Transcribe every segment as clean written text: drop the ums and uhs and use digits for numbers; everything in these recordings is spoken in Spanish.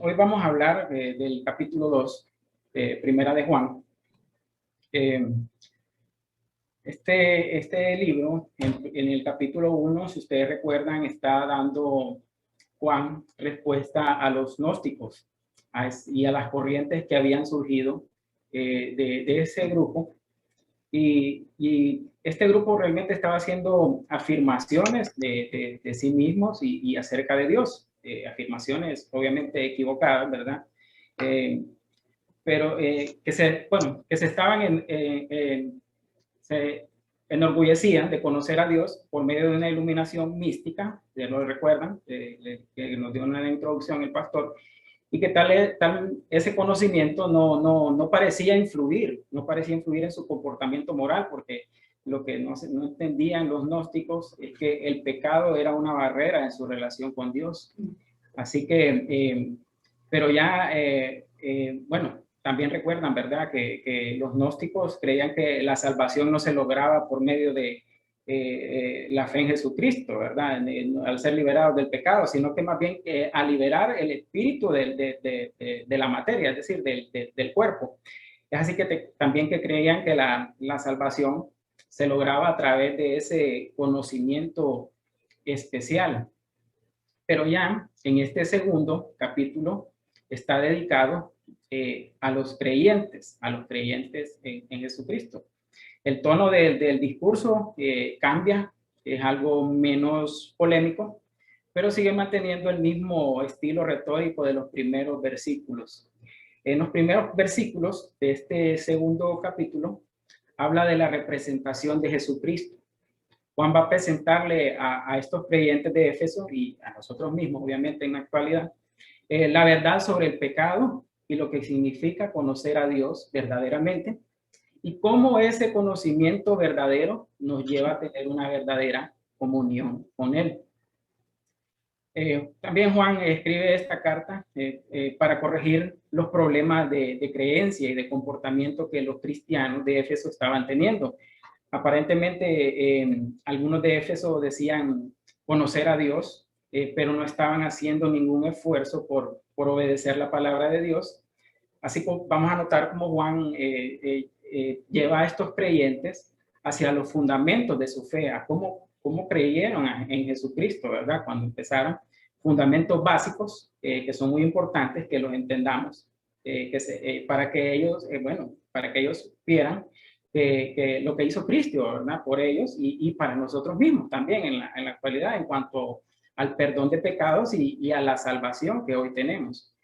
hoy vamos a hablar del capítulo 2 de Primera de Juan. Este libro, en el capítulo 1, si ustedes recuerdan, está dando Juan respuesta a los gnósticos y a las corrientes que habían surgido de ese grupo. Y este grupo realmente estaba haciendo afirmaciones de sí mismos y acerca de Dios. Afirmaciones obviamente equivocadas, ¿verdad? Pero que se estaban se enorgullecían de conocer a Dios por medio de una iluminación mística, ya lo recuerdan, que nos dio una introducción el pastor, y que tal ese conocimiento no parecía influir en su comportamiento moral, porque lo que no entendían los gnósticos es que el pecado era una barrera en su relación con Dios. Así que, pero ya, bueno, también recuerdan, ¿verdad?, que los gnósticos creían que la salvación no se lograba por medio de la fe en Jesucristo, ¿verdad?, al ser liberados del pecado, sino que más bien a liberar el espíritu de la materia, es decir, del cuerpo. Es así que también que creían que la salvación se lograba a través de ese conocimiento especial. Pero ya en este segundo capítulo está dedicado a los creyentes en Jesucristo. El tono del discurso cambia, es algo menos polémico, pero sigue manteniendo el mismo estilo retórico de los primeros versículos. En los primeros versículos de este segundo capítulo habla de la representación de Jesucristo. Juan va a presentarle a estos creyentes de Éfeso y a nosotros mismos, obviamente en la actualidad, la verdad sobre el pecado y lo que significa conocer a Dios verdaderamente, y cómo ese conocimiento verdadero nos lleva a tener una verdadera comunión con Él. También Juan escribe esta carta para corregir los problemas de creencia y de comportamiento que los cristianos de Éfeso estaban teniendo. Aparentemente, algunos de Éfeso decían conocer a Dios, pero no estaban haciendo ningún esfuerzo por obedecer la palabra de Dios. Así que vamos a notar cómo Juan lleva a estos creyentes hacia los fundamentos de su fe, a cómo creyeron en Jesucristo, ¿verdad? Cuando empezaron, fundamentos básicos que son muy importantes que los entendamos, para que ellos, para que ellos vieran que lo que hizo Cristo, ¿verdad?, por ellos y para nosotros mismos también en la actualidad en cuanto al perdón de pecados y a la salvación que hoy tenemos.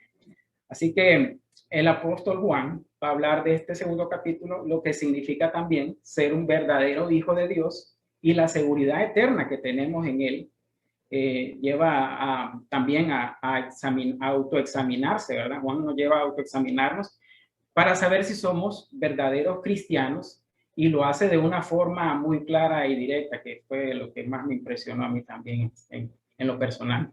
Así que el apóstol Juan va a hablar de este segundo capítulo, lo que significa también ser un verdadero hijo de Dios y la seguridad eterna que tenemos en él. Lleva también a autoexaminarse, ¿verdad? Juan nos lleva a autoexaminarnos para saber si somos verdaderos cristianos, y lo hace de una forma muy clara y directa, que fue lo que más me impresionó a mí también en lo personal.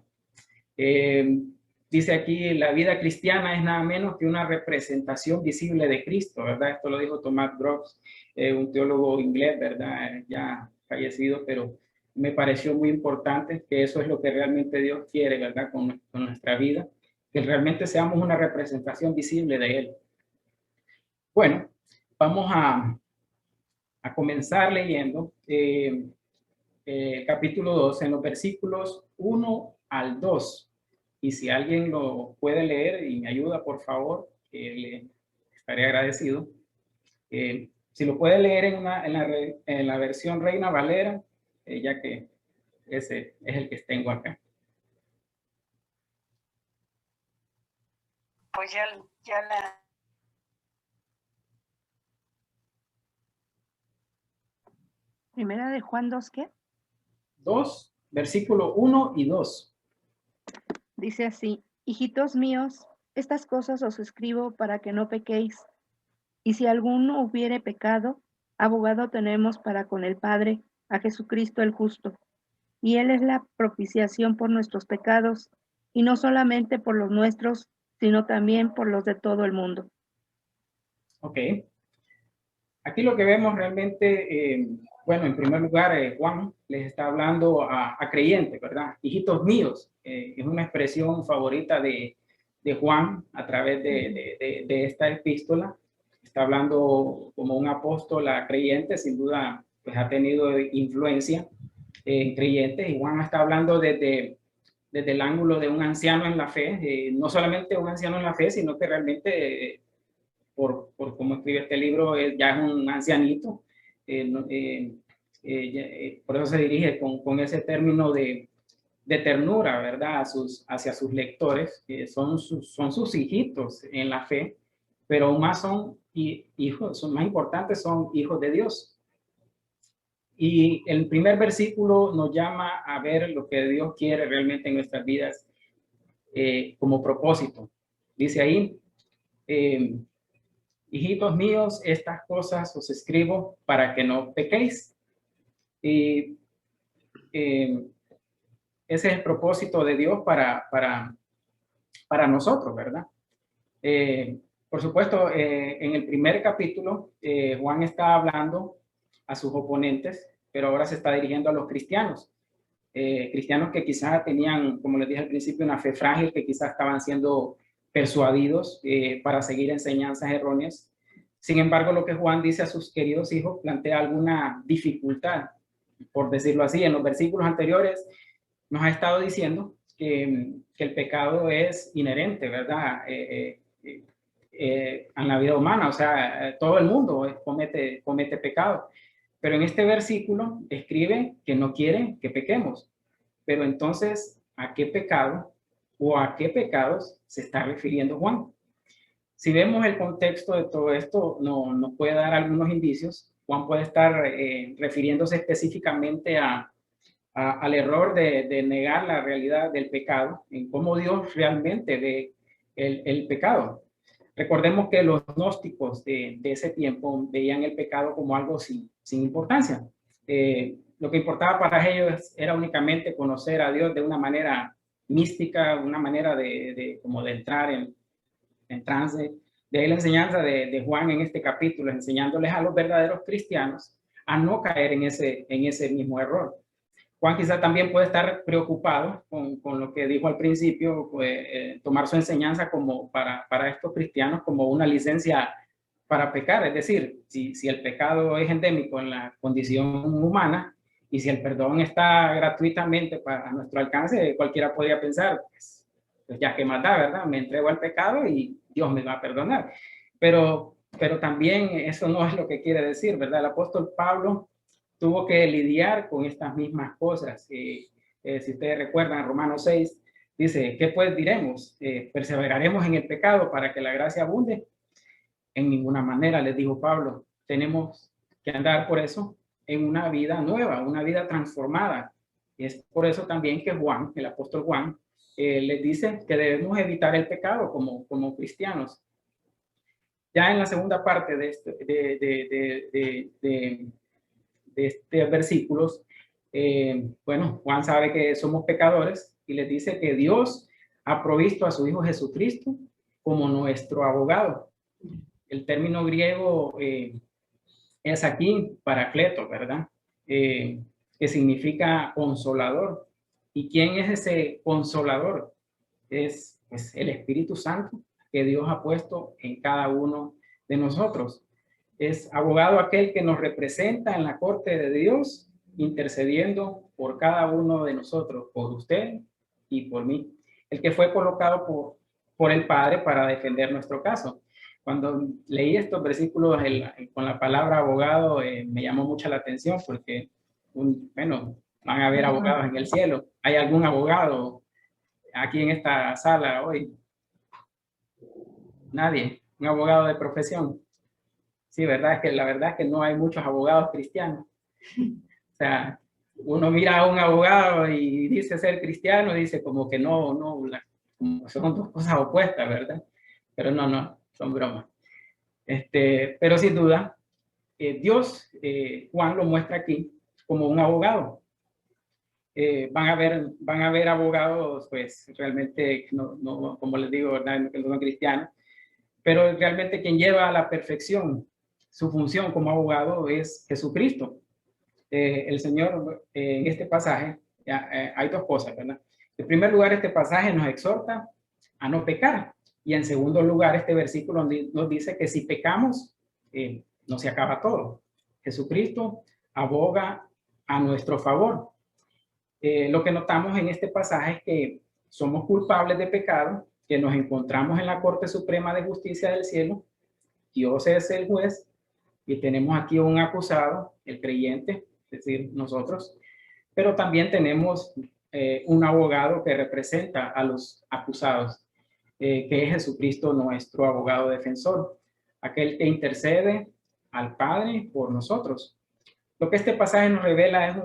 Dice aquí, la vida cristiana es nada menos que una representación visible de Cristo, ¿verdad? Esto lo dijo Thomas Brooks, un teólogo inglés, ¿verdad?, ya fallecido, pero me pareció muy importante que eso es lo que realmente Dios quiere, ¿verdad?, con nuestra vida, que realmente seamos una representación visible de Él. Bueno, vamos a comenzar leyendo capítulo 2 en los versículos 1 al 2. Y si alguien lo puede leer y me ayuda, por favor, le estaré agradecido. Si lo puede leer en la versión Reina Valera, ya que ese es el que tengo acá. Pues ya la... Primera de Juan 2, ¿qué? 2, versículo 1 y 2. Dice así: hijitos míos, estas cosas os escribo para que no pequéis. Y si alguno hubiere pecado, abogado tenemos para con el Padre, a Jesucristo el justo. Y Él es la propiciación por nuestros pecados, y no solamente por los nuestros, sino también por los de todo el mundo. Ok. Aquí lo que vemos realmente, bueno, en primer lugar, Juan les está hablando a creyentes, ¿verdad? Hijitos míos, es una expresión favorita de de Juan a través de esta epístola. Está hablando como un apóstol creyente, sin duda, pues ha tenido influencia en creyentes, y Juan está hablando desde el ángulo de un anciano en la fe, no solamente un anciano en la fe, sino que realmente, por cómo escribe este libro, ya es un ancianito. Por eso se dirige con ese término de ternura, ¿verdad? Hacia sus lectores, que son sus hijitos en la fe, pero aún más son hijos, son más importantes, son hijos de Dios. Y el primer versículo nos llama a ver lo que Dios quiere realmente en nuestras vidas como propósito. Dice ahí, hijitos míos, estas cosas os escribo para que no pequéis. Y ese es el propósito de Dios para nosotros, ¿verdad? Por supuesto, en el primer capítulo, Juan está hablando a sus oponentes, pero ahora se está dirigiendo a los cristianos. Cristianos que quizás tenían, como les dije al principio, una fe frágil, que quizás estaban siendo persuadidos para seguir enseñanzas erróneas. Sin embargo, lo que Juan dice a sus queridos hijos plantea alguna dificultad, por decirlo así. En los versículos anteriores nos ha estado diciendo que el pecado es inherente, ¿verdad? En la vida humana, o sea, todo el mundo comete pecado. Pero en este versículo escribe que no quiere que pequemos. Pero entonces, ¿a qué pecado o a qué pecados se está refiriendo Juan? Si vemos el contexto de todo esto, nos puede dar algunos indicios. Juan puede estar refiriéndose específicamente al error de negar la realidad del pecado, en cómo Dios realmente ve el pecado. Recordemos que los gnósticos de ese tiempo veían el pecado como algo sin importancia. Lo que importaba para ellos era únicamente conocer a Dios de una manera mística, una manera como de entrar en trance. De ahí la enseñanza de Juan en este capítulo, enseñándoles a los verdaderos cristianos a no caer en ese mismo error. Juan quizá también puede estar preocupado con lo que dijo al principio, pues, tomar su enseñanza como para estos cristianos como una licencia para pecar. Es decir, si el pecado es endémico en la condición humana y si el perdón está gratuitamente a nuestro alcance, cualquiera podría pensar, pues ya que más da, ¿verdad? Me entrego al pecado y Dios me va a perdonar. Pero también eso no es lo que quiere decir, ¿verdad? El apóstol Pablo tuvo que lidiar con estas mismas cosas. Si ustedes recuerdan, Romanos 6 dice, ¿qué pues diremos? ¿Perseveraremos en el pecado para que la gracia abunde? En ninguna manera, les dijo Pablo. Tenemos que andar por eso en una vida nueva, una vida transformada. Y es por eso también que Juan, el apóstol Juan, les dice que debemos evitar el pecado como cristianos. Ya en la segunda parte de estos versículos, bueno, Juan sabe que somos pecadores y les dice que Dios ha provisto a su Hijo Jesucristo como nuestro abogado. El término griego es aquí paracleto, ¿verdad? Que significa consolador. ¿Y quién es ese consolador? Es pues, el Espíritu Santo que Dios ha puesto en cada uno de nosotros. Es abogado aquel que nos representa en la corte de Dios, intercediendo por cada uno de nosotros, por usted y por mí. El que fue colocado por el Padre para defender nuestro caso. Cuando leí estos versículos con la palabra abogado, me llamó mucho la atención porque, bueno, van a haber abogados en el cielo. ¿Hay algún abogado aquí en esta sala hoy? Nadie. Un abogado de profesión. Sí, verdad, es que la verdad es que no hay muchos abogados cristianos. O sea, uno mira a un abogado y dice ser cristiano, dice como que no, como son dos cosas opuestas, ¿verdad? Pero no, son bromas. Pero sin duda, Dios, Juan lo muestra aquí como un abogado. Van a haber abogados, pues realmente, no como les digo, ¿verdad? Que no son cristianos, pero realmente quien lleva a la perfección su función como abogado es Jesucristo. El Señor, en este pasaje, hay dos cosas, ¿verdad? En primer lugar, este pasaje nos exhorta a no pecar. Y en segundo lugar, este versículo nos dice que si pecamos, no se acaba todo. Jesucristo aboga a nuestro favor. Lo que notamos en este pasaje es que somos culpables de pecado, que nos encontramos en la Corte Suprema de Justicia del cielo. Dios es el juez y tenemos aquí un acusado, el creyente, es decir, nosotros, pero también tenemos un abogado que representa a los acusados, que es Jesucristo, nuestro abogado defensor, aquel que intercede al Padre por nosotros. Lo que este pasaje nos revela es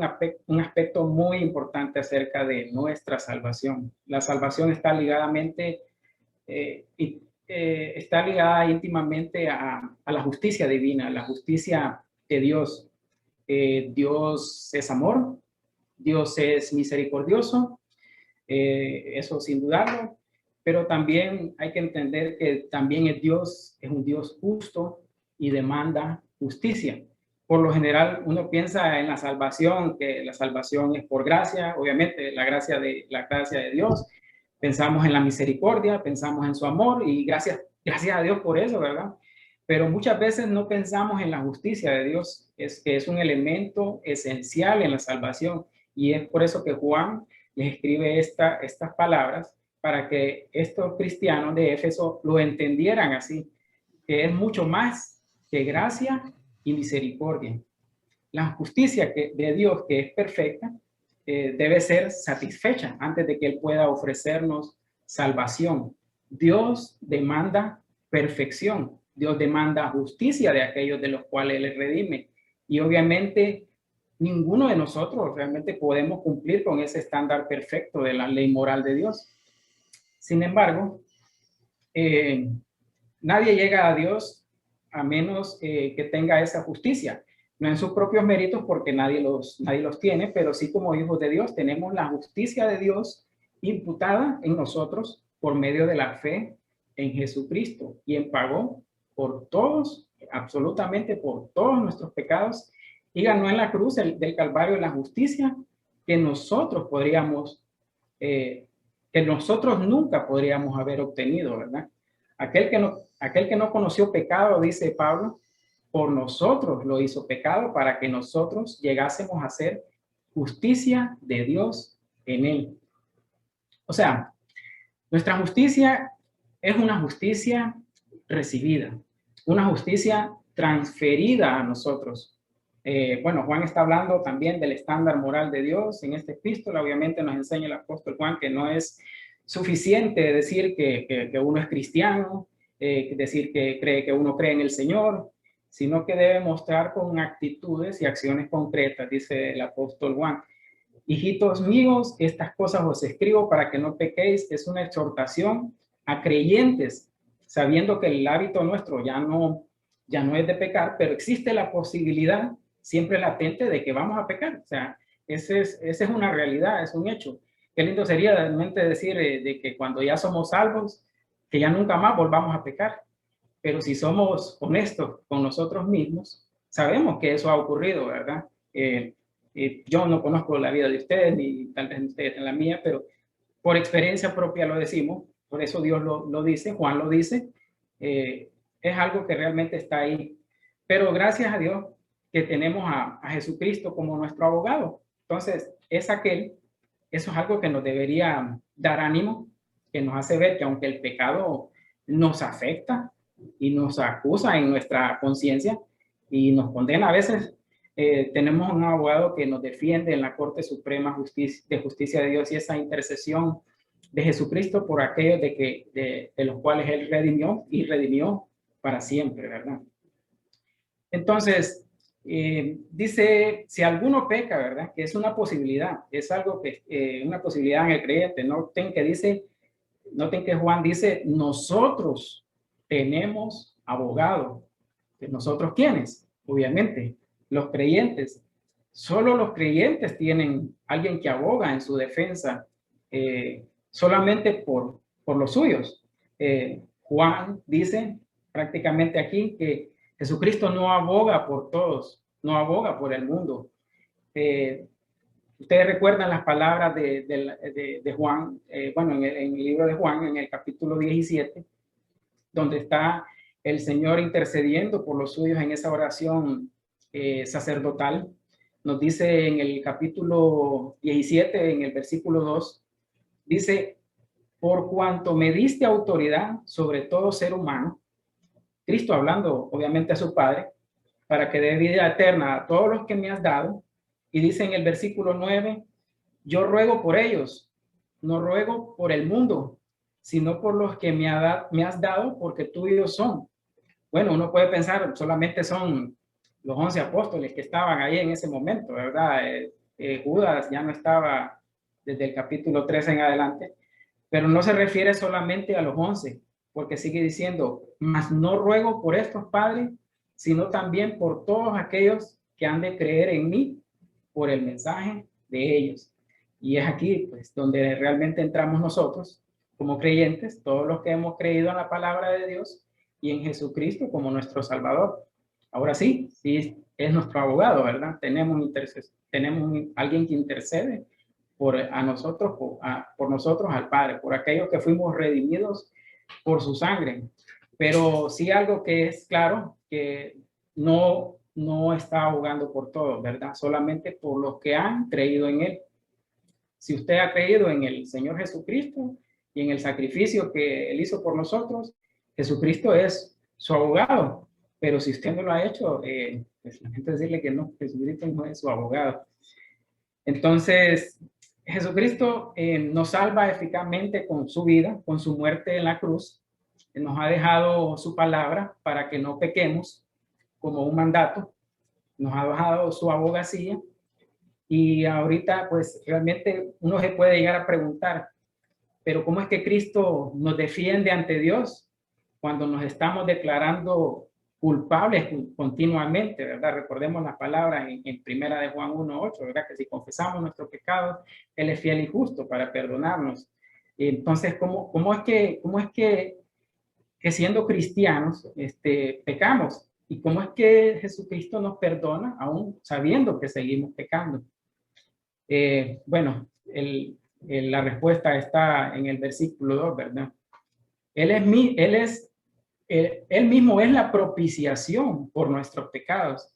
un aspecto muy importante acerca de nuestra salvación. La salvación está está ligada íntimamente a la justicia divina, a la justicia de Dios. Dios es amor, Dios es misericordioso, eso sin dudarlo, pero también hay que entender que también es un Dios justo y demanda justicia. Por lo general uno piensa en la salvación, que la salvación es por gracia, obviamente la gracia de Dios. Pensamos en la misericordia, pensamos en su amor y gracias a Dios por eso, ¿verdad? Pero muchas veces no pensamos en la justicia de Dios, que es un elemento esencial en la salvación. Y es por eso que Juan les escribe estas palabras para que estos cristianos de Éfeso lo entendieran así, que es mucho más que gracia y misericordia. La justicia de Dios, que es perfecta, debe ser satisfecha antes de que Él pueda ofrecernos salvación. Dios demanda perfección, Dios demanda justicia de aquellos de los cuales Él redime. Y obviamente ninguno de nosotros realmente podemos cumplir con ese estándar perfecto de la ley moral de Dios. Sin embargo, nadie llega a Dios a menos que tenga esa justicia. No en sus propios méritos, porque nadie los tiene, pero sí como hijos de Dios tenemos la justicia de Dios imputada en nosotros por medio de la fe en Jesucristo, quien pagó por todos, absolutamente por todos nuestros pecados, y ganó en la cruz del Calvario la justicia que nosotros nunca podríamos haber obtenido, ¿verdad? Aquel que no conoció pecado, dice Pablo, por nosotros lo hizo pecado para que nosotros llegásemos a ser justicia de Dios en él. O sea, nuestra justicia es una justicia recibida, una justicia transferida a nosotros. Bueno, Juan está hablando también del estándar moral de Dios en esta epístola. Obviamente nos enseña el apóstol Juan que no es suficiente decir que uno es cristiano, decir que uno cree en el Señor, sino que debe mostrar con actitudes y acciones concretas, dice el apóstol Juan. Hijitos míos, estas cosas os escribo para que no pequéis. Es una exhortación a creyentes, sabiendo que el hábito nuestro ya no es de pecar, pero existe la posibilidad siempre latente de que vamos a pecar. O sea, esa es una realidad, es un hecho. Qué lindo sería realmente decir de que cuando ya somos salvos, que ya nunca más volvamos a pecar. Pero si somos honestos con nosotros mismos, sabemos que eso ha ocurrido, ¿verdad? Yo no conozco la vida de ustedes, ni tal vez ustedes en la mía, pero por experiencia propia lo decimos, por eso Dios lo dice, Juan lo dice, es algo que realmente está ahí. Pero gracias a Dios que tenemos a Jesucristo como nuestro abogado. Entonces, eso es algo que nos debería dar ánimo, que nos hace ver que aunque el pecado nos afecta y nos acusa en nuestra conciencia y nos condena a veces, tenemos un abogado que nos defiende en la Corte Suprema de Justicia de Dios, y esa intercesión de Jesucristo por aquellos de los cuales Él redimió para siempre, ¿verdad? Entonces, dice, si alguno peca, ¿verdad? Que es una posibilidad, es algo que, una posibilidad en el creyente. Noten que Juan dice, nosotros tenemos abogado. ¿Nosotros quiénes? Obviamente, los creyentes. Solo los creyentes tienen alguien que aboga en su defensa, solamente por los suyos. Juan dice prácticamente aquí que Jesucristo no aboga por todos, no aboga por el mundo. Ustedes recuerdan las palabras de Juan, bueno, en el libro de Juan, en el capítulo 17, donde está el Señor intercediendo por los suyos en esa oración sacerdotal. Nos dice en el capítulo 17, en el versículo 2, dice: por cuanto me diste autoridad sobre todo ser humano, Cristo hablando obviamente a su Padre, para que dé vida eterna a todos los que me has dado. Y dice en el versículo 9, yo ruego por ellos, no ruego por el mundo, sino por los que me has dado, porque tuyos son. Bueno, uno puede pensar, solamente son los 11 apóstoles que estaban ahí en ese momento, ¿verdad? Judas ya no estaba desde el capítulo 13 en adelante, pero no se refiere solamente a los 11, porque sigue diciendo, mas no ruego por estos padres, sino también por todos aquellos que han de creer en mí por el mensaje de ellos. Y es aquí, pues, donde realmente entramos nosotros como creyentes, todos los que hemos creído en la palabra de Dios y en Jesucristo como nuestro Salvador. Ahora sí, sí es nuestro abogado, ¿verdad? Tenemos alguien que intercede por nosotros al Padre, por aquellos que fuimos redimidos por su sangre. Pero sí algo que es claro, que no está abogando por todos, ¿verdad? Solamente por los que han creído en Él. Si usted ha creído en el Señor Jesucristo y en el sacrificio que Él hizo por nosotros, Jesucristo es su abogado. Pero si usted no lo ha hecho, pues lamento decirle que no, Jesucristo no es su abogado. Entonces, Jesucristo nos salva eficazmente con su vida, con su muerte en la cruz. Nos ha dejado su palabra para que no pequemos como un mandato. Nos ha dejado su abogacía. Y ahorita, pues, realmente uno se puede llegar a preguntar, pero ¿cómo es que Cristo nos defiende ante Dios cuando nos estamos declarando culpables continuamente, ¿verdad? Recordemos las palabras en primera de Juan 1:8, ¿verdad? Que si confesamos nuestros pecados, Él es fiel y justo para perdonarnos. Entonces, ¿cómo es que siendo cristianos, pecamos? ¿Y cómo es que Jesucristo nos perdona aún sabiendo que seguimos pecando? Bueno, la respuesta está en el versículo 2, ¿verdad? Él mismo es la propiciación por nuestros pecados.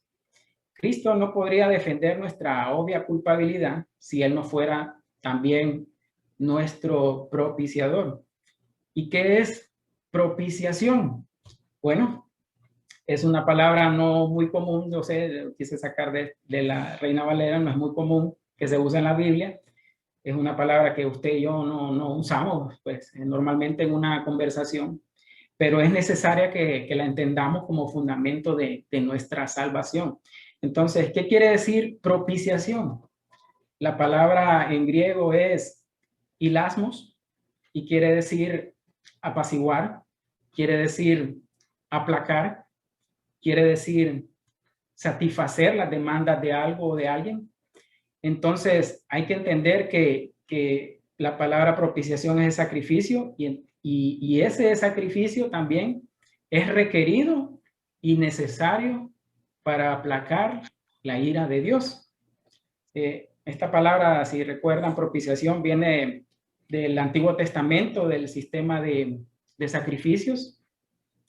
Cristo no podría defender nuestra obvia culpabilidad si Él no fuera también nuestro propiciador. ¿Y qué es propiciación? Bueno, es una palabra no muy común, no sé, quise sacar de la Reina Valera, no es muy común que se use en la Biblia. Es una palabra que usted y yo no usamos pues, normalmente en una conversación, pero es necesaria que la entendamos como fundamento de nuestra salvación. Entonces, ¿qué quiere decir propiciación? La palabra en griego es hilasmos y quiere decir apaciguar, quiere decir aplacar, quiere decir satisfacer las demandas de algo o de alguien. Entonces, hay que entender que la palabra propiciación es el sacrificio y ese sacrificio también es requerido y necesario para aplacar la ira de Dios. Esta palabra, si recuerdan, propiciación viene del Antiguo Testamento, del sistema de sacrificios.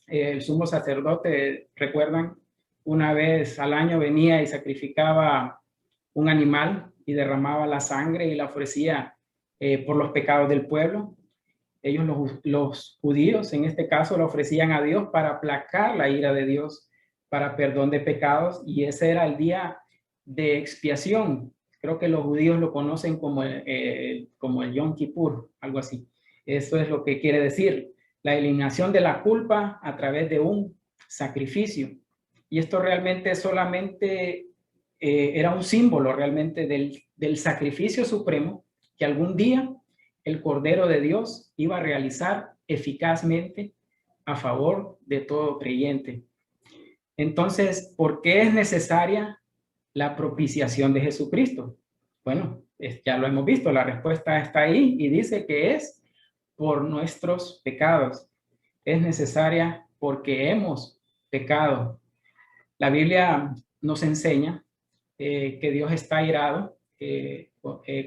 El sumo sacerdote, recuerdan, una vez al año venía y sacrificaba un animal y derramaba la sangre y la ofrecía por los pecados del pueblo. Ellos, los judíos, en este caso, la ofrecían a Dios para aplacar la ira de Dios, para perdón de pecados, y ese era el día de expiación. Creo que los judíos lo conocen como el Yom Kippur, algo así. Eso es lo que quiere decir, la eliminación de la culpa a través de un sacrificio. Y esto realmente solamente era un símbolo realmente del sacrificio supremo que algún día el Cordero de Dios iba a realizar eficazmente a favor de todo creyente. Entonces, ¿por qué es necesaria la propiciación de Jesucristo? Bueno, ya lo hemos visto, la respuesta está ahí y dice que es por nuestros pecados. Es necesaria porque hemos pecado. La Biblia nos enseña que Dios está airado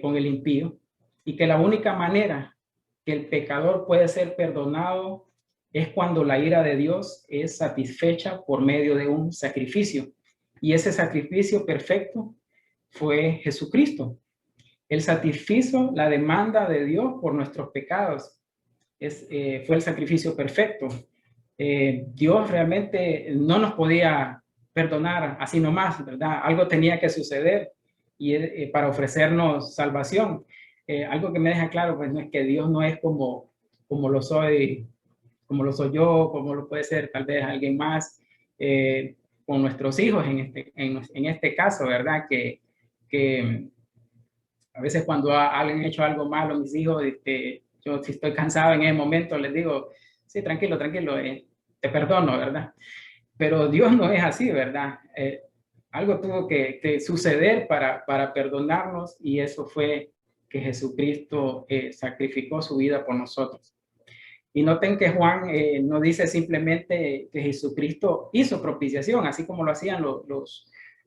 con el impío y que la única manera que el pecador puede ser perdonado es cuando la ira de Dios es satisfecha por medio de un sacrificio. Y ese sacrificio perfecto fue Jesucristo. Él satisfizo la demanda de Dios por nuestros pecados. Fue el sacrificio perfecto. Dios realmente no nos podía perdonar así nomás, ¿verdad? Algo tenía que suceder y para ofrecernos salvación. Algo que me deja claro, pues no es que Dios no es como lo soy, como lo soy yo, como lo puede ser tal vez alguien más, con nuestros hijos en este caso, ¿verdad? Que a veces cuando alguien ha hecho algo malo, mis hijos, yo si estoy cansado en ese momento, les digo, sí, tranquilo, tranquilo, te perdono, ¿verdad? Pero Dios no es así, ¿verdad? Algo tuvo que suceder para perdonarnos y eso fue que Jesucristo sacrificó su vida por nosotros. Y noten que Juan no dice simplemente que Jesucristo hizo propiciación, así como lo hacían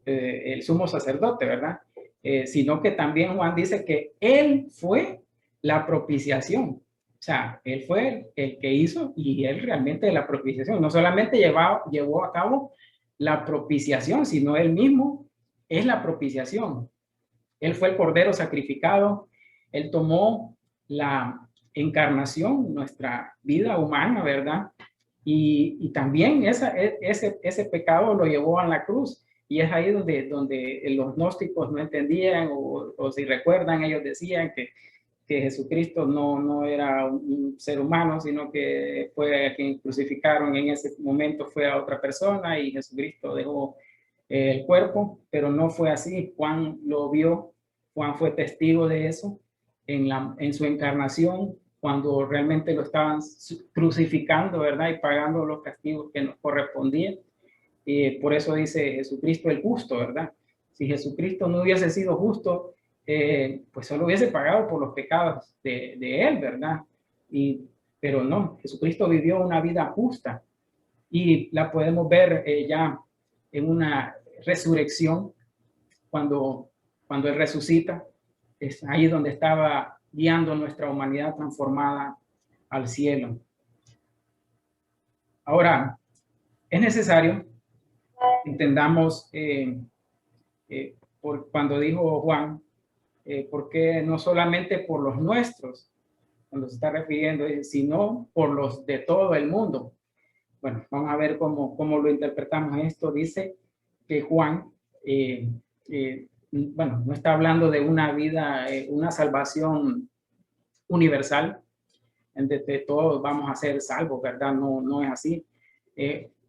el sumo sacerdote, ¿verdad? Sino que también Juan dice que Él fue la propiciación. O sea, Él fue el que hizo y Él realmente la propiciación. No solamente llevó a cabo la propiciación, sino Él mismo es la propiciación. Él fue el cordero sacrificado. Él tomó la encarnación, nuestra vida humana, ¿verdad? Y también ese pecado lo llevó a la cruz. Y es ahí donde los gnósticos no entendían, o si recuerdan, ellos decían que Jesucristo no era un ser humano, sino que fue a quien crucificaron en ese momento, fue a otra persona y Jesucristo dejó el cuerpo, pero no fue así. Juan lo vio, Juan fue testigo de eso en su encarnación, cuando realmente lo estaban crucificando, ¿verdad? Y pagando los castigos que nos correspondían. Por eso dice Jesucristo el justo, ¿verdad? Si Jesucristo no hubiese sido justo, pues solo hubiese pagado por los pecados de él, ¿verdad? Pero no, Jesucristo vivió una vida justa y la podemos ver ya en una resurrección, cuando él resucita, es ahí donde estaba guiando nuestra humanidad transformada al cielo. Ahora, es necesario que entendamos cuando dijo Juan, porque no solamente por los nuestros, cuando se está refiriendo, sino por los de todo el mundo. Bueno, vamos a ver cómo lo interpretamos esto. Dice que Juan, bueno, no está hablando de una vida, una salvación universal, en donde todos vamos a ser salvos, ¿verdad? No es así.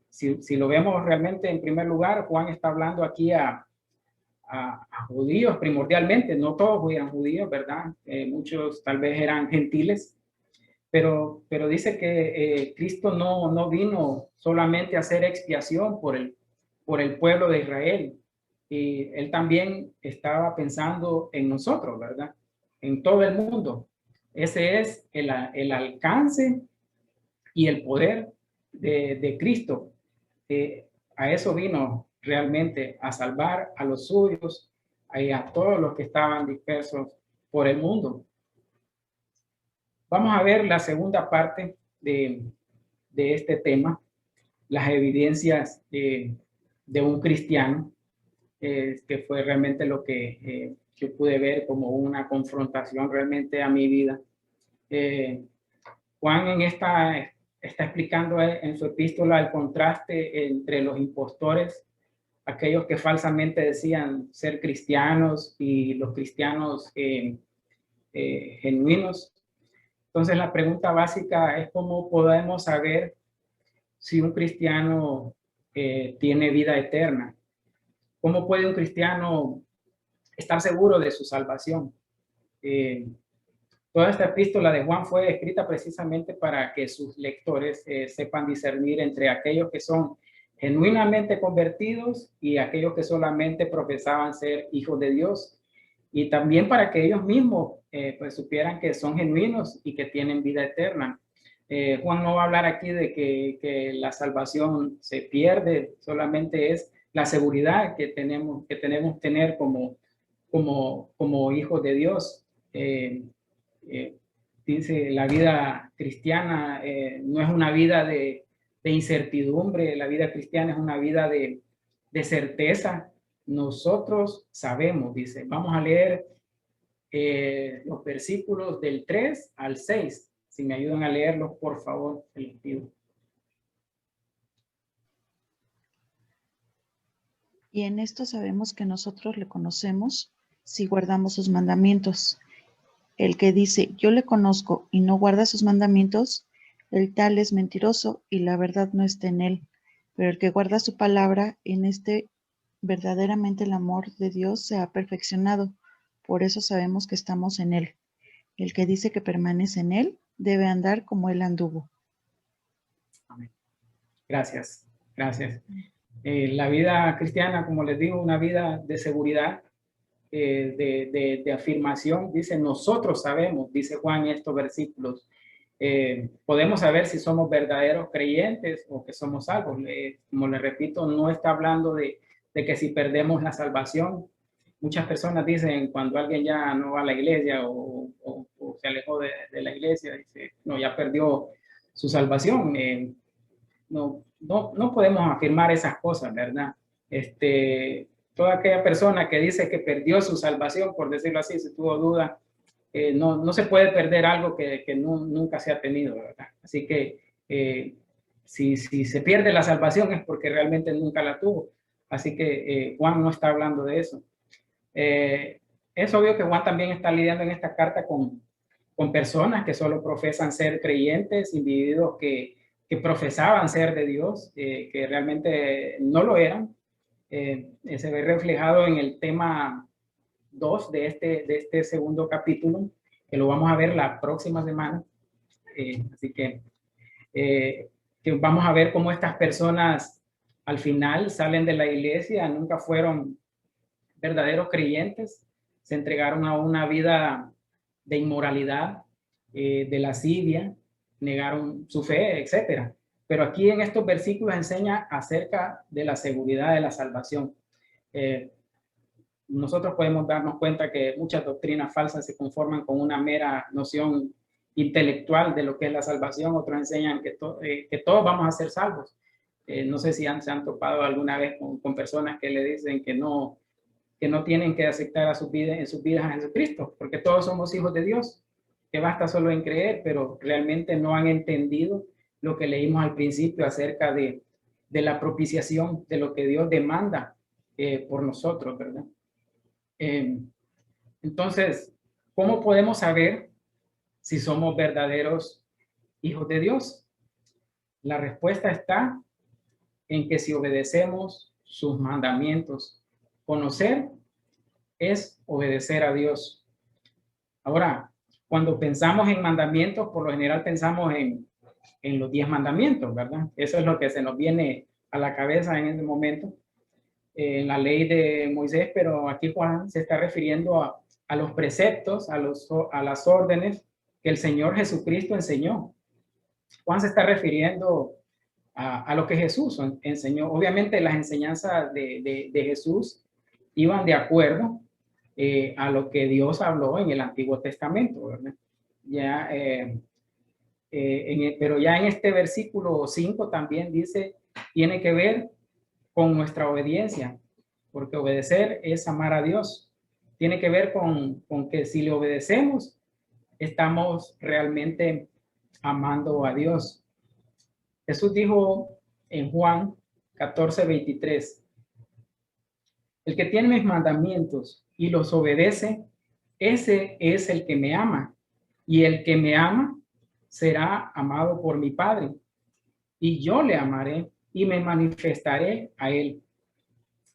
Si lo vemos realmente, en primer lugar, Juan está hablando aquí a judíos primordialmente, no todos eran judíos, ¿verdad? Muchos tal vez eran gentiles, pero dice que Cristo no vino solamente a hacer expiación por el pueblo de Israel. Y él también estaba pensando en nosotros, ¿verdad? En todo el mundo. Ese es el alcance y el poder de Cristo. A eso vino realmente, a salvar a los suyos y a todos los que estaban dispersos por el mundo. Vamos a ver la segunda parte de este tema, las evidencias de un cristiano, que fue realmente lo que yo pude ver como una confrontación realmente a mi vida. Juan está explicando en su epístola el contraste entre los impostores, aquellos que falsamente decían ser cristianos, y los cristianos genuinos. Entonces la pregunta básica es cómo podemos saber si un cristiano tiene vida eterna. ¿Cómo puede un cristiano estar seguro de su salvación? Toda esta epístola de Juan fue escrita precisamente para que sus lectores sepan discernir entre aquellos que son genuinamente convertidos y aquellos que solamente profesaban ser hijos de Dios, y también para que ellos mismos pues supieran que son genuinos y que tienen vida eterna. Juan no va a hablar aquí de que la salvación se pierde, solamente es la seguridad que tenemos tener como hijos de Dios. dice, la vida cristiana no es una vida de incertidumbre, la vida cristiana es una vida de certeza. Nosotros sabemos, dice, vamos a leer los versículos del 3 al 6. Si me ayudan a leerlos, por favor, se los pido. Y en esto sabemos que nosotros le conocemos si guardamos sus mandamientos. El que dice, yo le conozco y no guarda sus mandamientos, el tal es mentiroso y la verdad no está en él. Pero el que guarda su palabra, en este verdaderamente el amor de Dios se ha perfeccionado. Por eso sabemos que estamos en él. El que dice que permanece en él, debe andar como él anduvo. Amén. Gracias, gracias. La vida cristiana, como les digo, una vida de seguridad, de afirmación. Dice, nosotros sabemos, dice Juan en estos versículos, podemos saber si somos verdaderos creyentes o que somos salvos. Como les repito, no está hablando de que si perdemos la salvación. Muchas personas dicen, cuando alguien ya no va a la iglesia o se alejó de la iglesia, dice, no, ya perdió su salvación. No podemos afirmar esas cosas, ¿verdad? Toda aquella persona que dice que perdió su salvación, por decirlo así, si tuvo duda, no se puede perder algo que nunca se ha tenido, ¿verdad? Así que si se pierde la salvación es porque realmente nunca la tuvo. Así que Juan no está hablando de eso. Es obvio que Juan también está lidiando en esta carta con personas que solo profesan ser creyentes, individuos que profesaban ser de Dios, que realmente no lo eran. Se ve reflejado en el tema 2 de este segundo capítulo, que lo vamos a ver la próxima semana. Así que vamos a ver cómo estas personas al final salen de la iglesia, nunca fueron verdaderos creyentes, se entregaron a una vida de inmoralidad, de lascivia, negaron su fe, etcétera. Pero aquí en estos versículos enseña acerca de la seguridad de la salvación. Nosotros podemos darnos cuenta que muchas doctrinas falsas se conforman con una mera noción intelectual de lo que es la salvación. Otros enseñan que todos vamos a ser salvos. No sé si se han topado alguna vez con personas que le dicen que no tienen que aceptar en sus vidas a Jesucristo, porque todos somos hijos de Dios, que basta solo en creer, pero realmente no han entendido lo que leímos al principio acerca de la propiciación, de lo que Dios demanda por nosotros, ¿verdad? Entonces, ¿cómo podemos saber si somos verdaderos hijos de Dios? La respuesta está en que si obedecemos sus mandamientos, conocer es obedecer a Dios. Ahora, cuando pensamos en mandamientos, por lo general pensamos en los 10 mandamientos, ¿verdad? Eso es lo que se nos viene a la cabeza en este momento, en la ley de Moisés, pero aquí Juan se está refiriendo a los preceptos, a las órdenes que el Señor Jesucristo enseñó. Juan se está refiriendo a lo que Jesús enseñó. Obviamente las enseñanzas de Jesús iban de acuerdo a lo que Dios habló en el Antiguo Testamento, ¿verdad? Pero ya en este versículo 5 también dice, tiene que ver con nuestra obediencia, porque obedecer es amar a Dios. Tiene que ver con que si le obedecemos, estamos realmente amando a Dios. Jesús dijo en Juan 14:23, el que tiene mis mandamientos y los obedece, ese es el que me ama. Y el que me ama será amado por mi Padre. Y yo le amaré y me manifestaré a él.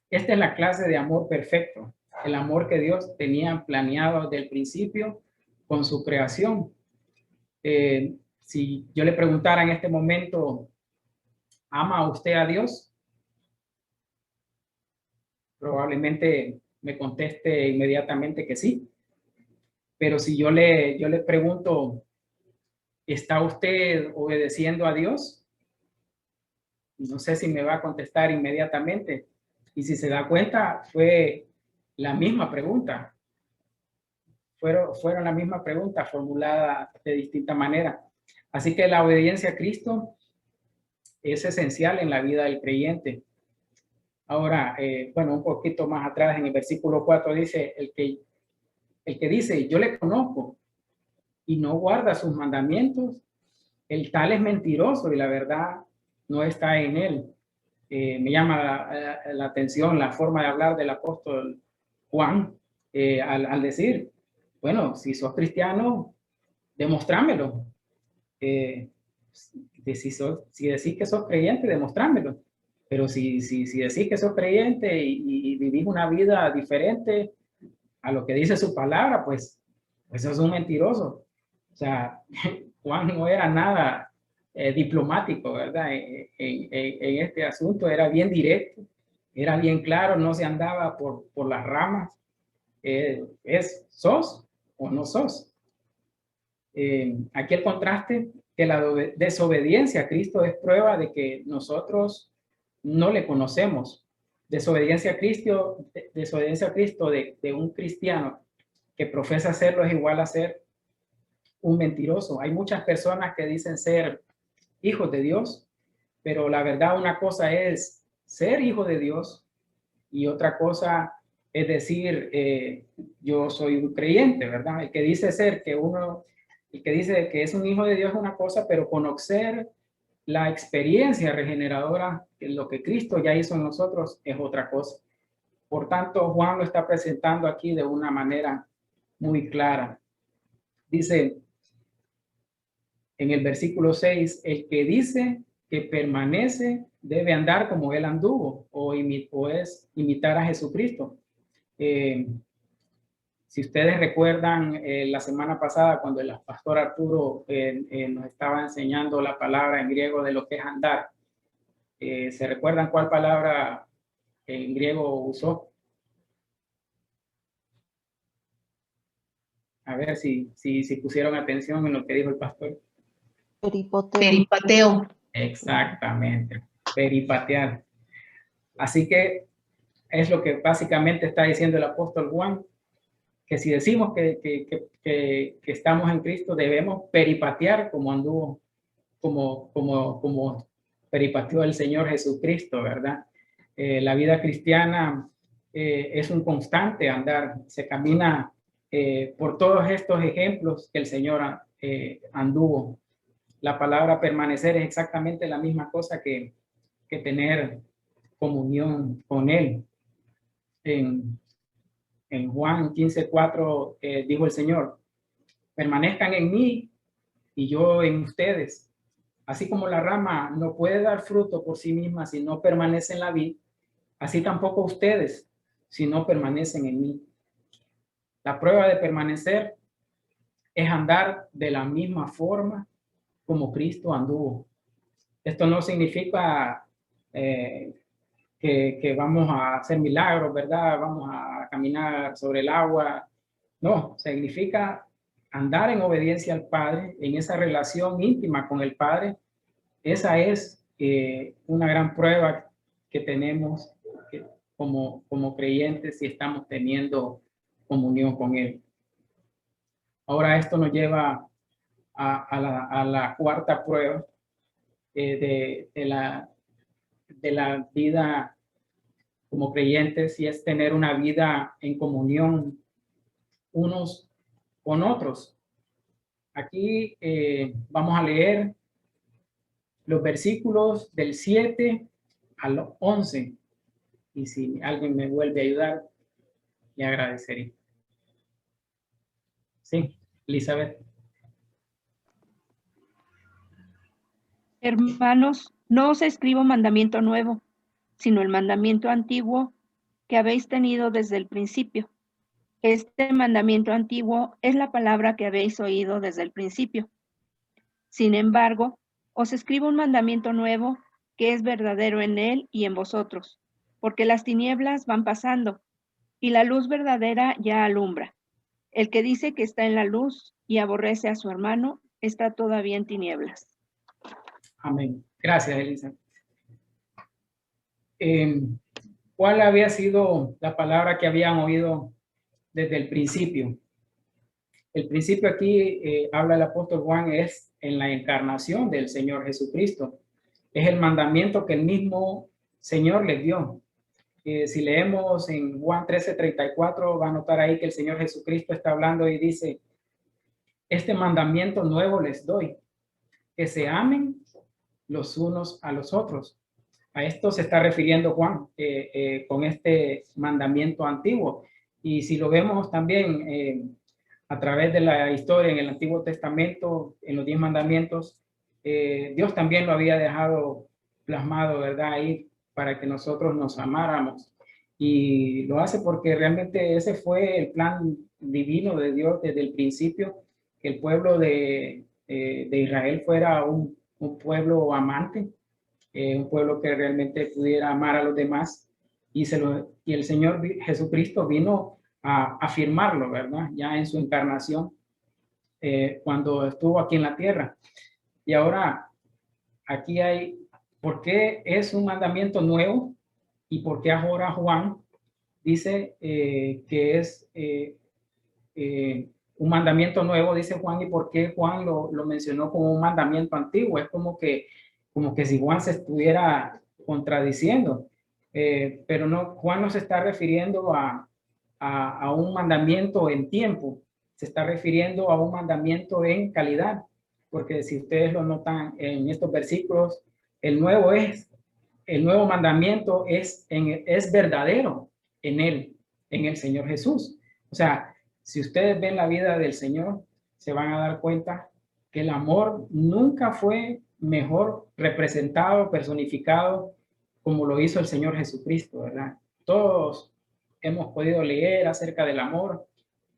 Esta es la clase de amor perfecto, el amor que Dios tenía planeado desde el principio con su creación. Si yo le preguntara en este momento, ¿ama usted a Dios? Probablemente me conteste inmediatamente que sí. Pero si yo le pregunto, ¿está usted obedeciendo a Dios? No sé si me va a contestar inmediatamente. Y si se da cuenta, fue la misma pregunta. fueron la misma pregunta formulada de distinta manera. Así que la obediencia a Cristo es esencial en la vida del creyente. Ahora, bueno, un poquito más atrás en el versículo 4 dice, el que dice, yo le conozco y no guarda sus mandamientos, el tal es mentiroso y la verdad no está en él. Me llama la atención la forma de hablar del apóstol Juan al decir, bueno, si sos cristiano, demostrámelo. Si decís que sos creyente, demostrámelo. Pero si decís que sos creyente y vivís una vida diferente a lo que dice su palabra, pues sos un mentiroso. O sea, Juan no era nada diplomático, ¿verdad? En este asunto era bien directo, era bien claro, no se andaba por las ramas. ¿Sos o no sos? Aquí el contraste, que la desobediencia a Cristo es prueba de que nosotros no le conocemos. Desobediencia a Cristo de un cristiano que profesa serlo es igual a ser un mentiroso. Hay muchas personas que dicen ser hijos de Dios, pero la verdad una cosa es ser hijo de Dios y otra cosa es decir, yo soy un creyente, ¿verdad? El que dice que es un hijo de Dios es una cosa, pero conocer la experiencia regeneradora, lo que Cristo ya hizo en nosotros, es otra cosa. Por tanto, Juan lo está presentando aquí de una manera muy clara. Dice en el versículo 6, el que dice que permanece debe andar como él anduvo o es imitar a Jesucristo. Si ustedes recuerdan la semana pasada cuando el pastor Arturo nos estaba enseñando la palabra en griego de lo que es andar, ¿se recuerdan cuál palabra en griego usó? A ver si pusieron atención en lo que dijo el pastor. Peripateo. Peripateo. Exactamente, peripatear. Así que es lo que básicamente está diciendo el apóstol Juan, que si decimos que estamos en Cristo, debemos peripatear como anduvo, como peripateó el Señor Jesucristo, ¿verdad? La vida cristiana es un constante andar, se camina por todos estos ejemplos que el Señor anduvo. La palabra permanecer es exactamente la misma cosa que tener comunión con Él. En Juan 15:4 dijo el Señor, permanezcan en mí y yo en ustedes. Así como la rama no puede dar fruto por sí misma si no permanece en la vid, así tampoco ustedes si no permanecen en mí. La prueba de permanecer es andar de la misma forma como Cristo anduvo. Esto no significa que vamos a hacer milagros, ¿verdad? Vamos a caminar sobre el agua. No, significa andar en obediencia al Padre, en esa relación íntima con el Padre. Esa es una gran prueba que tenemos como creyentes si estamos teniendo comunión con Él. Ahora esto nos lleva a la cuarta prueba de la vida como creyentes, y es tener una vida en comunión unos con otros. Aquí vamos a leer los versículos del 7 al 11. Y si alguien me vuelve a ayudar, le agradecería. Sí, Elizabeth. Hermanos, no os escribo mandamiento nuevo, sino el mandamiento antiguo que habéis tenido desde el principio. Este mandamiento antiguo es la palabra que habéis oído desde el principio. Sin embargo, os escribo un mandamiento nuevo que es verdadero en él y en vosotros, porque las tinieblas van pasando y la luz verdadera ya alumbra. El que dice que está en la luz y aborrece a su hermano está todavía en tinieblas. Amén. Gracias, Elisa. ¿Cuál había sido la palabra que habían oído desde el principio? El principio aquí, habla el apóstol Juan, es en la encarnación del Señor Jesucristo. Es el mandamiento que el mismo Señor les dio. Si leemos en Juan 13:34, va a notar ahí que el Señor Jesucristo está hablando y dice, este mandamiento nuevo les doy, que se amen los unos a los otros. A esto se está refiriendo Juan con este mandamiento antiguo. Y si lo vemos también a través de la historia en el Antiguo Testamento, en los 10 mandamientos, Dios también lo había dejado plasmado, ¿verdad? Ahí para que nosotros nos amáramos. Y lo hace porque realmente ese fue el plan divino de Dios desde el principio, que el pueblo de Israel fuera un pueblo amante, un pueblo que realmente pudiera amar a los demás, y el Señor Jesucristo vino a afirmarlo, ¿verdad? Ya en su encarnación, cuando estuvo aquí en la tierra. Y ahora, aquí hay, ¿por qué es un mandamiento nuevo? Y por qué ahora Juan dice que es un mandamiento nuevo, dice Juan, y por qué Juan lo mencionó como un mandamiento antiguo. Es como que si Juan se estuviera contradiciendo, pero no, Juan no se está refiriendo a un mandamiento en tiempo, se está refiriendo a un mandamiento en calidad, porque si ustedes lo notan en estos versículos, el nuevo mandamiento es verdadero en él, en el Señor Jesús. O sea, si ustedes ven la vida del Señor, se van a dar cuenta que el amor nunca fue mejor representado, personificado, como lo hizo el Señor Jesucristo, ¿verdad? Todos hemos podido leer acerca del amor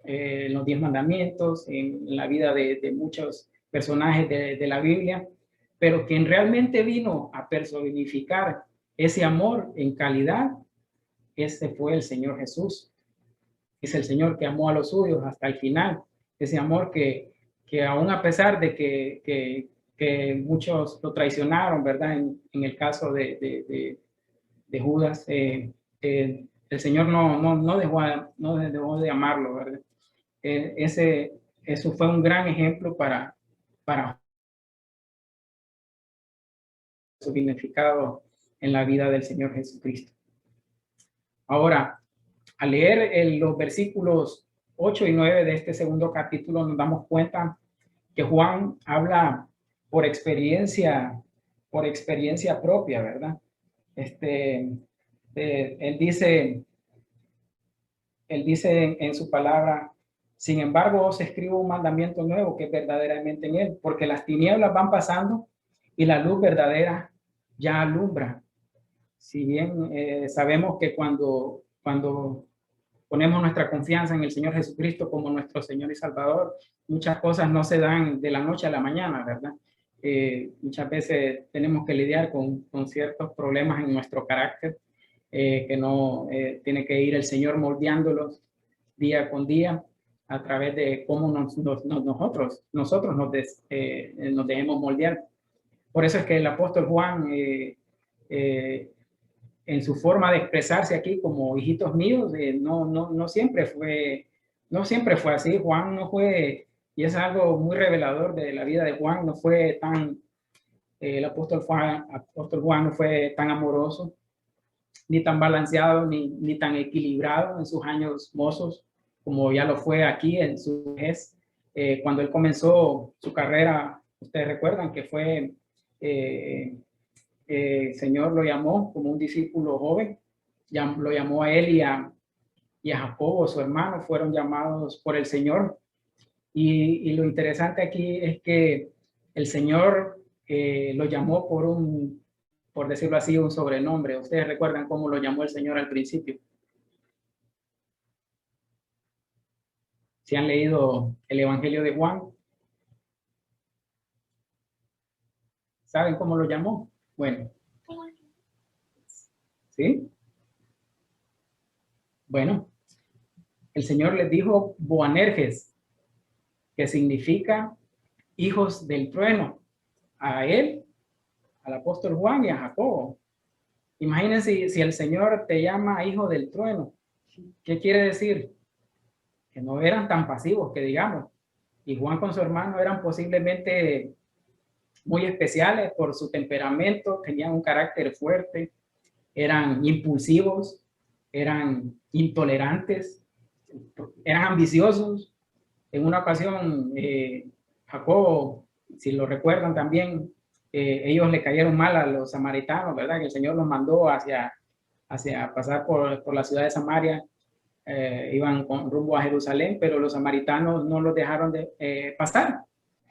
en los 10 mandamientos, en la vida de muchos personajes de la Biblia, pero quien realmente vino a personificar ese amor en calidad, ese fue el Señor Jesús. Es el Señor que amó a los suyos hasta el final. Ese amor que aún a pesar de que muchos lo traicionaron, ¿verdad? En el caso de Judas, el Señor no dejó de amarlo, ¿verdad? Eso fue un gran ejemplo para su significado en la vida del Señor Jesucristo. Ahora, al leer los versículos 8 y 9 de este segundo capítulo, nos damos cuenta que Juan habla por experiencia propia, ¿verdad? Él dice en su palabra, sin embargo, os escribo un mandamiento nuevo que es verdaderamente en él, porque las tinieblas van pasando y la luz verdadera ya alumbra. Si bien sabemos que cuando ponemos nuestra confianza en el Señor Jesucristo como nuestro Señor y Salvador, muchas cosas no se dan de la noche a la mañana, ¿verdad? Muchas veces tenemos que lidiar con ciertos problemas en nuestro carácter, que no tiene que ir el Señor moldeándolos día con día a través de cómo nosotros nos dejemos moldear. Por eso es que el apóstol Juan, en su forma de expresarse aquí como hijitos míos, no siempre fue así. Juan no fue, y es algo muy revelador de la vida de Juan, no fue tan, el apóstol Juan no fue tan amoroso, ni tan balanceado, ni tan equilibrado en sus años mozos, como ya lo fue aquí en su vejez. Cuando él comenzó su carrera, ustedes recuerdan que fue, el Señor lo llamó como un discípulo joven, lo llamó a él y a Jacobo, su hermano, fueron llamados por el Señor. Y lo interesante aquí es que el Señor lo llamó por decirlo así, un sobrenombre. Ustedes recuerdan cómo lo llamó el Señor al principio. Si han leído el Evangelio de Juan, ¿saben cómo lo llamó? Bueno. ¿Sí? Bueno, el Señor les dijo Boanerges, que significa hijos del trueno, a él, al apóstol Juan y a Jacobo. Imagínense si el Señor te llama hijo del trueno. ¿Qué quiere decir? Que no eran tan pasivos, que digamos. y Juan con su hermano eran posiblemente muy especiales por su temperamento, tenían un carácter fuerte, eran impulsivos, eran intolerantes, eran ambiciosos. En una ocasión, Jacobo, si lo recuerdan también, ellos le cayeron mal a los samaritanos, ¿verdad? Que el Señor los mandó hacia pasar por la ciudad de Samaria, iban con rumbo a Jerusalén, pero los samaritanos no los dejaron de pasar.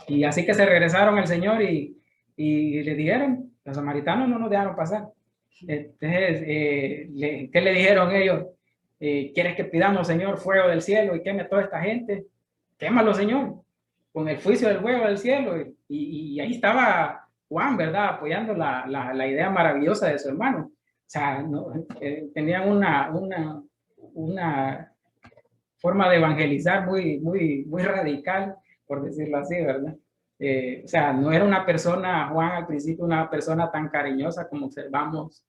Y así que se regresaron al Señor y le dijeron, los samaritanos no nos dejaron pasar. Entonces, ¿qué le dijeron ellos? ¿Quieres que pidamos, Señor, fuego del cielo y queme a toda esta gente? Quémalo, Señor, con el juicio del fuego del cielo. Y ahí estaba Juan, ¿verdad? Apoyando la idea maravillosa de su hermano. O sea, no, tenían una forma de evangelizar muy radical, por decirlo así, ¿verdad? O sea, no era una persona, Juan al principio, una persona tan cariñosa como observamos,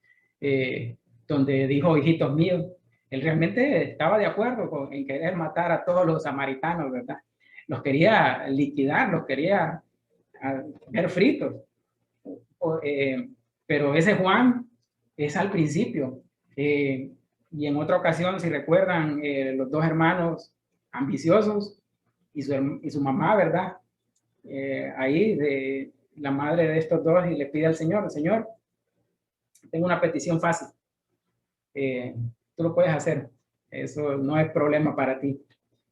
donde dijo, hijitos míos. Él realmente estaba de acuerdo en querer matar a todos los samaritanos, ¿verdad? Los quería liquidar, los quería ver fritos. Pero ese Juan es al principio. Y en otra ocasión, si recuerdan, los dos hermanos ambiciosos y su mamá, ¿verdad? Ahí la madre de estos dos y le pide al Señor, Señor, tengo una petición fácil. Tú lo puedes hacer. Eso no es problema para ti.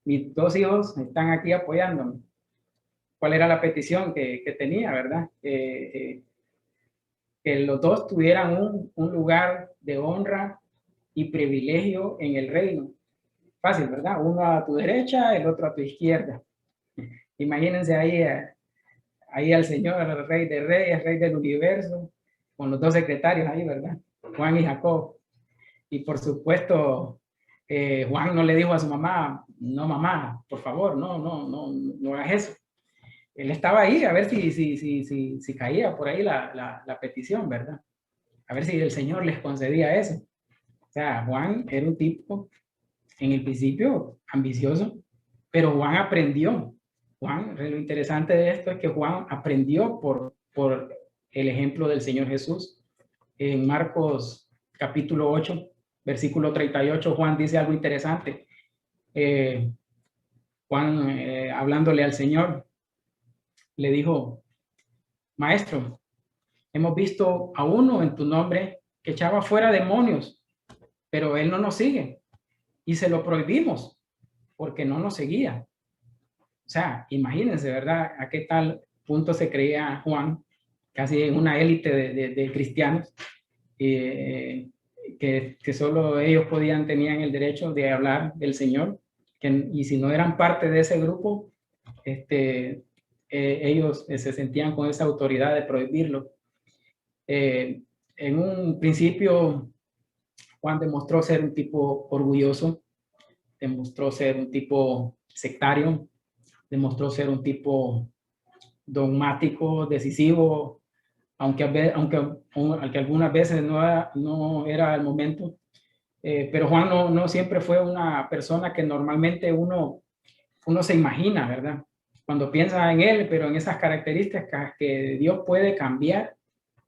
Mis dos hijos están aquí apoyándome. ¿Cuál era la petición que tenía, verdad? Que los dos tuvieran un lugar de honra y privilegio en el reino. Fácil, ¿verdad? Uno a tu derecha, el otro a tu izquierda. Imagínense ahí al Señor, al Rey de Reyes, Rey del Universo, con los dos secretarios ahí, ¿verdad? Juan y Jacob. Y por supuesto, Juan no le dijo a su mamá, no mamá, por favor, no hagas eso. Él estaba ahí a ver si caía por ahí la petición, ¿verdad? A ver si el Señor les concedía eso. O sea, Juan era un tipo, en el principio, ambicioso, pero Juan aprendió. Juan, lo interesante de esto es que Juan aprendió por el ejemplo del Señor Jesús. En Marcos capítulo 8, versículo 38, Juan dice algo interesante. Juan, hablándole al Señor, le dijo, Maestro, hemos visto a uno en tu nombre que echaba fuera demonios, pero él no nos sigue y se lo prohibimos porque no nos seguía. O sea, imagínense, ¿verdad? A qué tal punto se creía Juan, casi en una élite de cristianos, que solo ellos tenían el derecho de hablar del Señor, y si no eran parte de ese grupo, ellos se sentían con esa autoridad de prohibirlo. En un principio, Juan demostró ser un tipo orgulloso, demostró ser un tipo sectario, demostró ser un tipo dogmático, decisivo, aunque algunas veces no era el momento. Pero Juan no siempre fue una persona que normalmente uno se imagina, ¿verdad? Cuando piensa en él, pero en esas características que Dios puede cambiar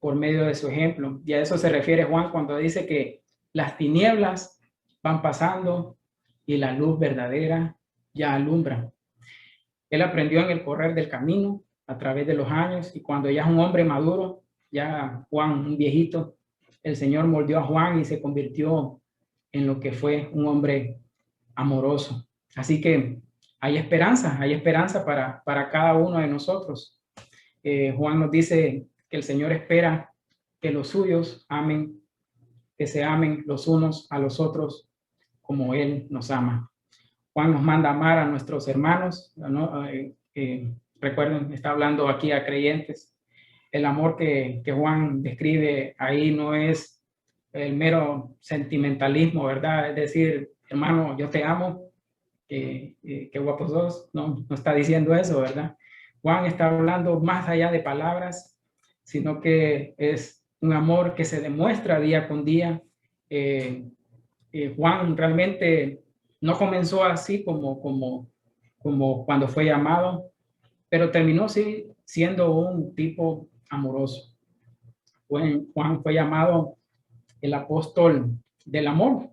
por medio de su ejemplo. Y a eso se refiere Juan cuando dice que las tinieblas van pasando y la luz verdadera ya alumbra. Él aprendió en el correr del camino a través de los años, y cuando ya es un hombre maduro, ya Juan, un viejito, el Señor moldeó a Juan y se convirtió en lo que fue un hombre amoroso. Así que hay esperanza para cada uno de nosotros. Juan nos dice que el Señor espera que los suyos amen, que se amen los unos a los otros como Él nos ama. Juan nos manda amar a nuestros hermanos, ¿no? Recuerden, está hablando aquí a creyentes. El amor que Juan describe ahí no es el mero sentimentalismo, ¿verdad? Es decir, hermano, yo te amo, qué guapos sos. No está diciendo eso, ¿verdad? Juan está hablando más allá de palabras, sino que es un amor que se demuestra día con día. Juan realmente no comenzó así como cuando fue llamado. pero terminó siendo un tipo amoroso. Juan fue llamado el apóstol del amor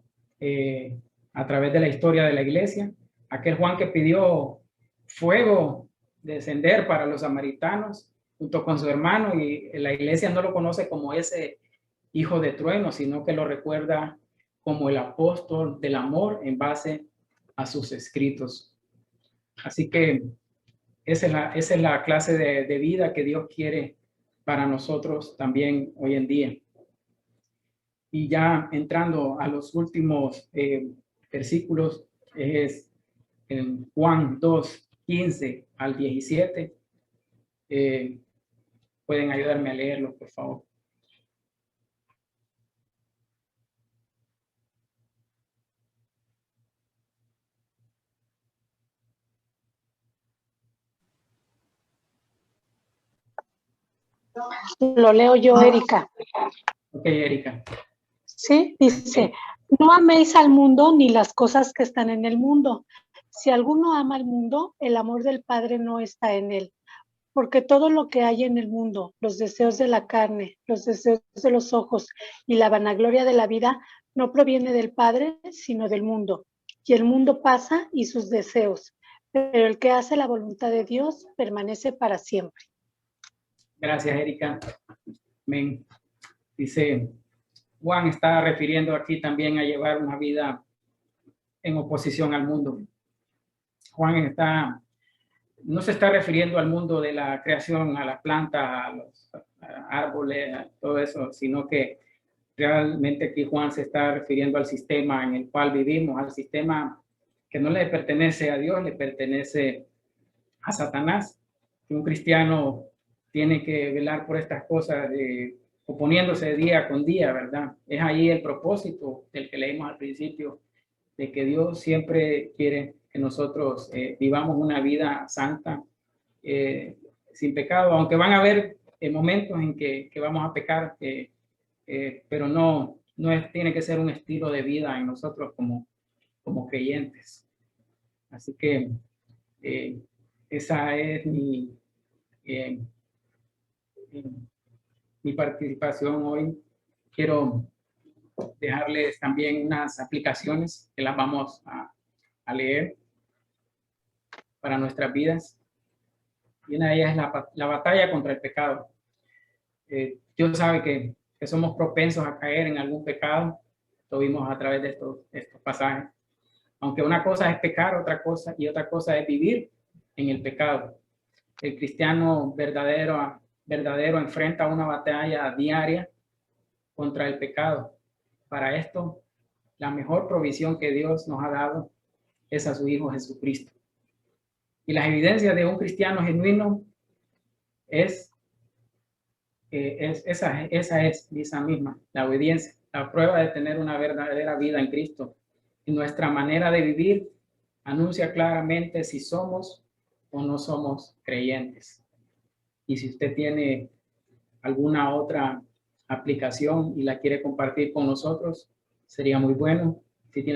a través de la historia de la iglesia. Aquel Juan que pidió fuego descender para los samaritanos junto con su hermano, y la iglesia no lo conoce como ese hijo de trueno, sino que lo recuerda como el apóstol del amor en base a sus escritos. Así que esa es la clase de vida que Dios quiere para nosotros también hoy en día. Y ya entrando a los últimos versículos, es en Juan 2, 15 al 17. Pueden ayudarme a leerlo, por favor. Lo leo yo, Erika. Ok, Erika. Sí, dice, no améis al mundo ni las cosas que están en el mundo. Si alguno ama al mundo, el amor del Padre no está en él. Porque todo lo que hay en el mundo, los deseos de la carne, los deseos de los ojos y la vanagloria de la vida, no proviene del Padre, sino del mundo. Y el mundo pasa y sus deseos, pero el que hace la voluntad de Dios permanece para siempre. Gracias, Erika. Amén. Dice, Juan está refiriendo aquí también a llevar una vida en oposición al mundo. Juan no se está refiriendo al mundo de la creación, a las plantas, a los árboles, a todo eso, sino que realmente aquí Juan se está refiriendo al sistema en el cual vivimos, al sistema que no le pertenece a Dios, le pertenece a Satanás. Un cristiano tiene que velar por estas cosas, oponiéndose día con día, ¿verdad? Es ahí el propósito del que leímos al principio, de que Dios siempre quiere que nosotros vivamos una vida santa, sin pecado, aunque van a haber momentos en que vamos a pecar, pero no tiene que ser un estilo de vida en nosotros como creyentes. Así que esa es mi participación hoy. Quiero dejarles también unas aplicaciones que las vamos a leer para nuestras vidas. Y una de ellas es la batalla contra el pecado. Dios sabe que somos propensos a caer en algún pecado. Lo vimos a través de estos pasajes. Aunque una cosa es pecar, otra cosa es vivir en el pecado. El cristiano verdadero enfrenta una batalla diaria contra el pecado. Para esto, la mejor provisión que Dios nos ha dado es a su Hijo Jesucristo. Y las evidencias de un cristiano genuino es esa misma, la obediencia, la prueba de tener una verdadera vida en Cristo. Y nuestra manera de vivir anuncia claramente si somos o no somos creyentes. Y si usted tiene alguna otra aplicación y la quiere compartir con nosotros, sería muy bueno. Si tiene